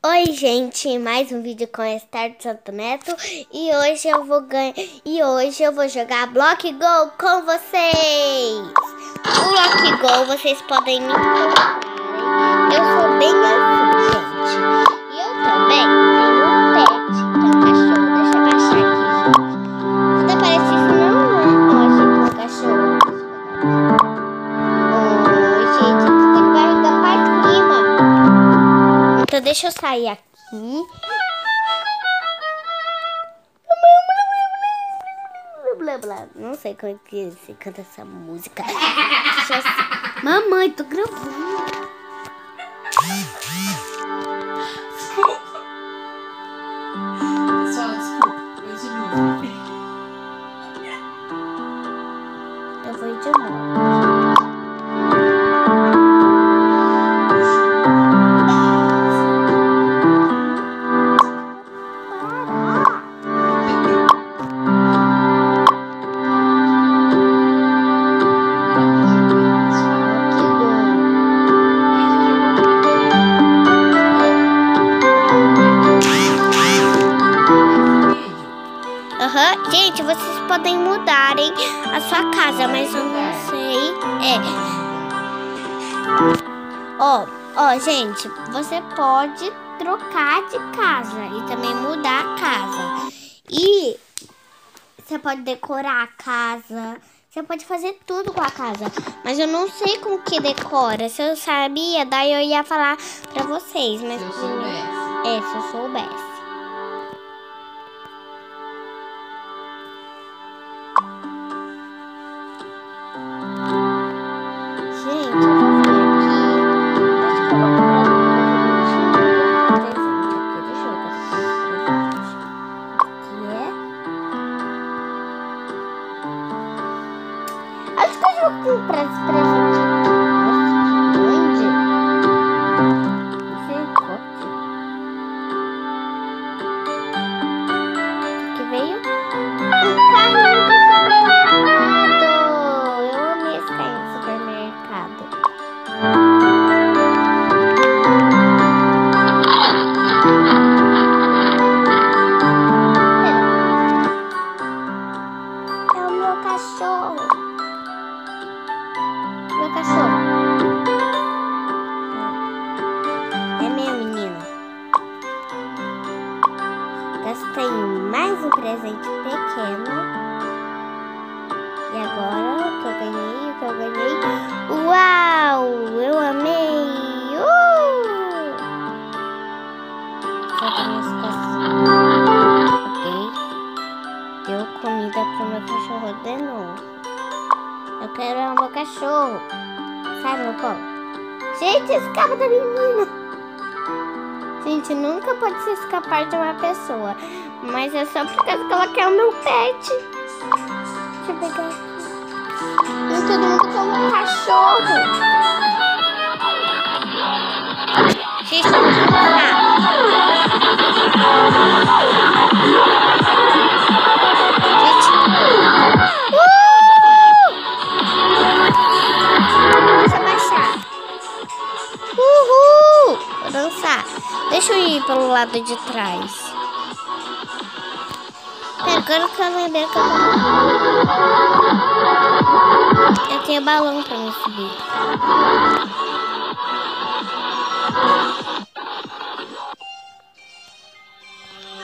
Oi, gente, mais um vídeo com a Esther do Santo Neto e hoje eu vou jogar Block Go com vocês. O Block Go vocês podem me encontrar. Eu sou bem assim, gente. E eu também tenho um pet, que é um cachorro. Deixa eu baixar aqui, gente. Quando aparece isso, não, gente, um cachorro. Gente, tudo de barriga pra cima. Então deixa eu sair aqui. Não sei como é que se canta essa música. Mamãe, tô gravando. Pessoal, desculpa, eu de novo. Eu vou de novo. Gente, vocês podem mudarem a sua casa, mas eu não sei. Ó, gente, você pode trocar de casa e também mudar a casa. E você pode decorar a casa. Você pode fazer tudo com a casa. Mas eu não sei como que decora. Se eu sabia, daí eu ia falar pra vocês. Mas Se eu soubesse. se eu soubesse. Acho que eu vou comprar esse presente aqui. Nossa, que grande. Que veio? Um carrinho do supermercado. Eu amei esse carrinho do supermercado. É o meu cachorro. Meu cachorro. É minha menina. Gastei mais um presente pequeno. E agora o que eu ganhei. Uau! Eu amei! Só tem minhas coisas. Ok. Deu comida pro meu cachorro de novo. Eu quero o meu cachorro. Sai, meu pão. Gente, escapa da menina. Gente, nunca pode se escapar de uma pessoa. Mas é só por causa que ela quer o meu pet. Deixa eu pegar aqui. Não, todo mundo quer o meu cachorro. Gente, eu vou dançar. Deixa eu ir pelo lado de trás. Agora que eu lembrei que eu tenho balão pra me subir.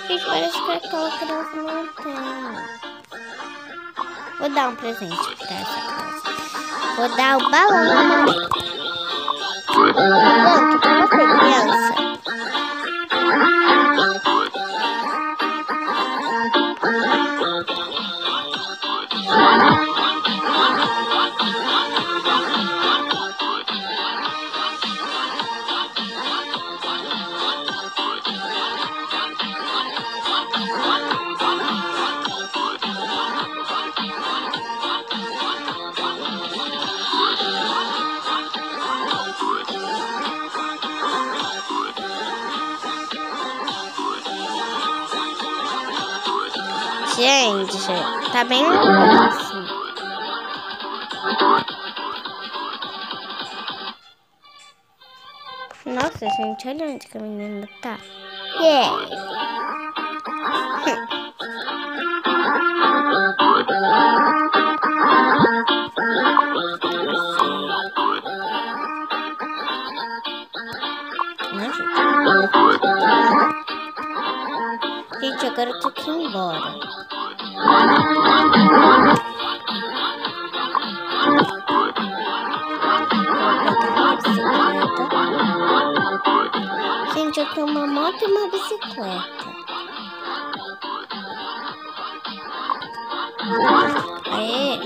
Gente, parece que aquela criança não tem. Vou dar um presente pra essa criança. Vou dar o balão na mão. Pronto, pra você, criança. Gente, tá bem assim. Nossa, gente, olha onde que a menina tá. Yeah! Não, gente, agora eu tenho que ir embora. Gente, eu tenho uma moto e uma bicicleta. Aê!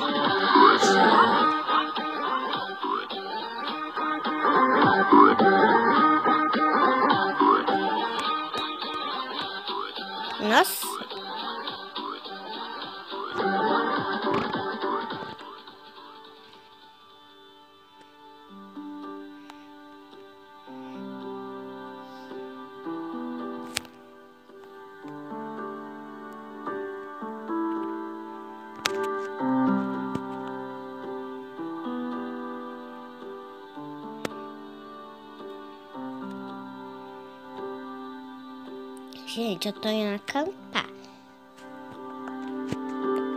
Nossa! Gente, eu tô indo acampar.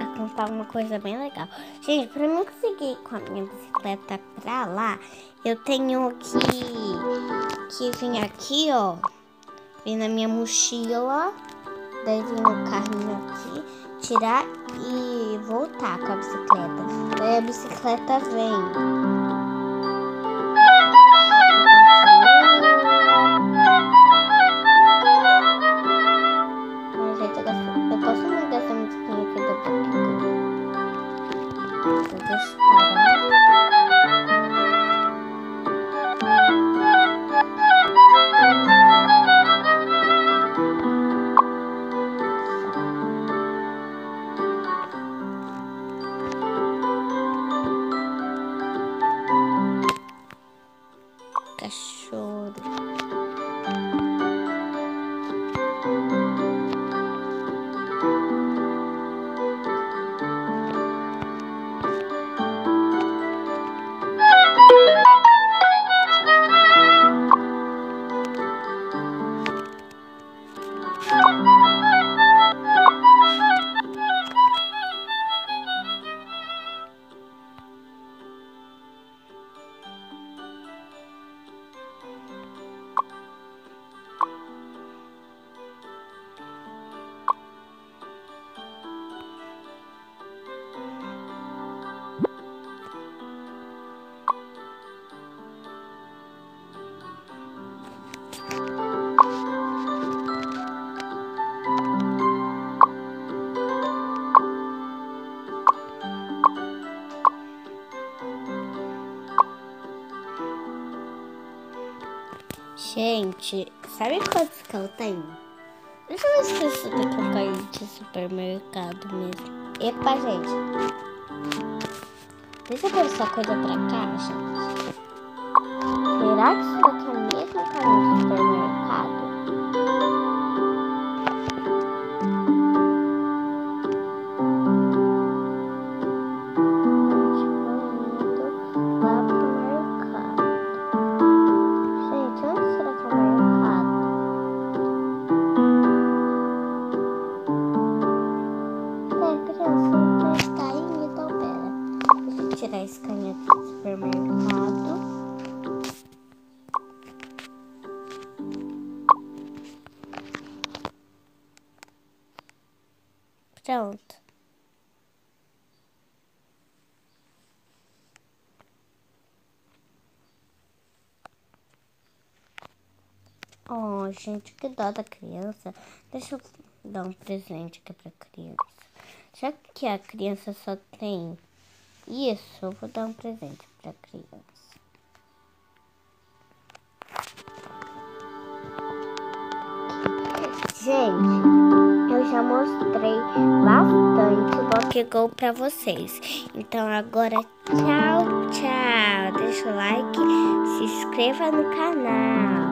Acampar é uma coisa bem legal. Gente, pra mim conseguir ir com a minha bicicleta pra lá, eu tenho que vir aqui, ó. Vir na minha mochila. Daí vir no carrinho aqui, tirar e voltar com a bicicleta. Daí a bicicleta vem. Eu gosto muito dessa musiquinha aqui do Pokémon. Deixa eu parar. Cachorro. Gente, sabe quantos que eu tenho? Deixa eu ver se isso daqui é coisa de supermercado mesmo. Epa, gente. Deixa eu ver essa coisa pra cá, gente. Será que isso daqui é mesmo caminho de supermercado? Tirar esse caminho aqui do supermercado. Pronto. Oh, gente, que dó da criança. Deixa eu dar um presente aqui pra criança. Já que a criança só tem isso, eu vou dar um presente pra criança. Gente, eu já mostrei bastante o Poké Go pra vocês. Então agora, tchau, tchau. Deixa o like, se inscreva no canal.